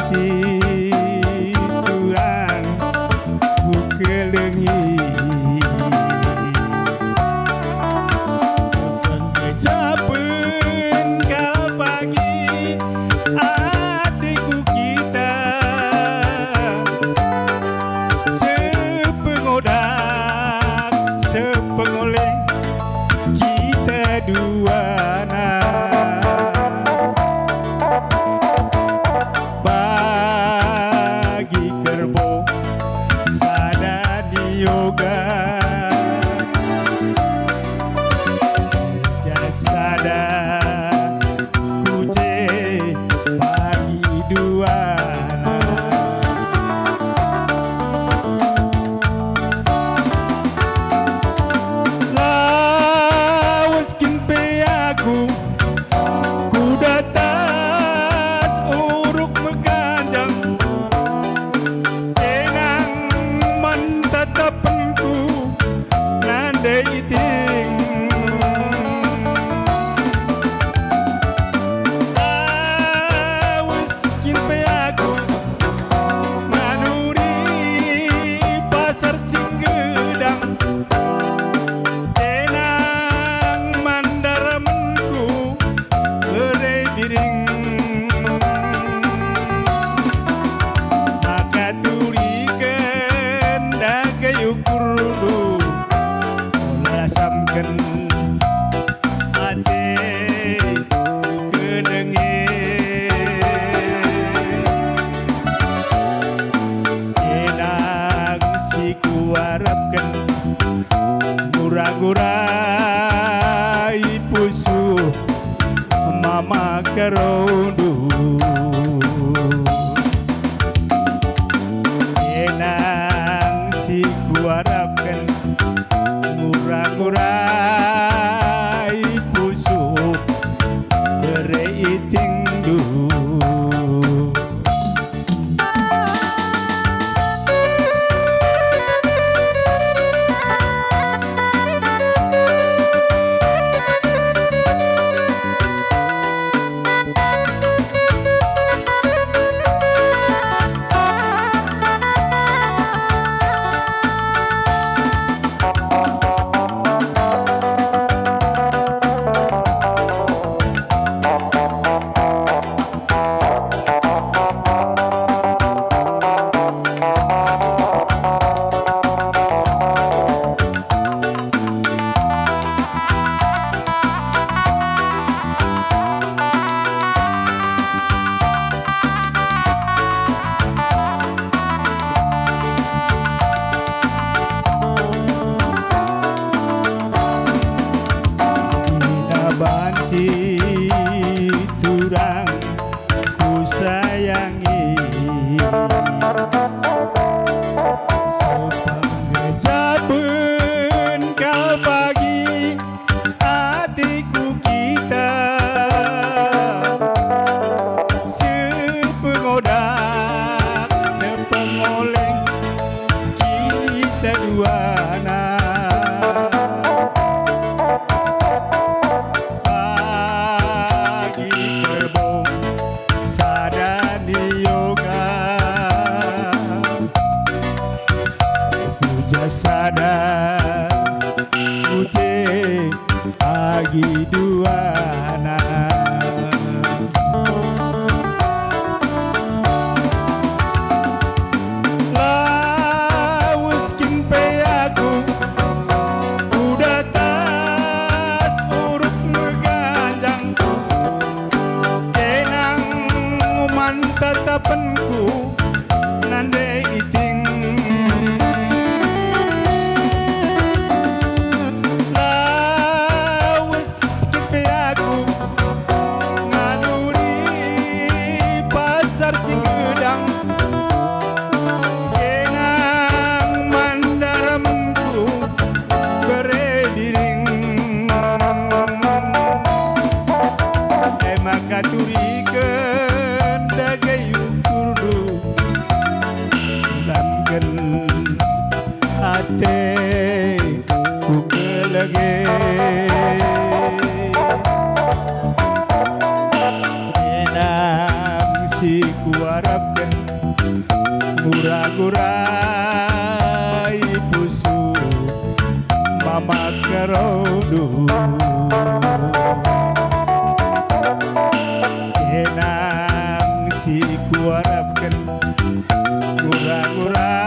banci Tuhan ku kelengi sepengecapan kal pagi hatiku kita sepengodak sepengoleng kita dua bagi kerbo sadani yoga jasada kuje bagi dua lawas kimpe aku kuda tas uruk meganjang enang mentatapanku nandai iting lawas kimpe aku manuri pasar Cinggedang enang mandaramanku berai diring maka turikan dagayuk kurdu olasamkan ate kenenge enang si kuarapkan gura-gurai pusu mama kerodu enang si kuarapkan gura-gurai pusu bereiting du banci turang ku sayangi sepengecapan kal pagi hatiku kita sepengodak sepengoleng kita dua jasada kuje bagi dua lawas kimpe aku kuda tas uruk meganjang enang mantatapanku nandai iting Cinggedang enang mandaramanku berai diring maka turikan dagayuk kurdu lamken ate ku kelege enang si kuarapkan Gura-gurai pusu mama kerodu Enang si kuarapkan Gura-gurai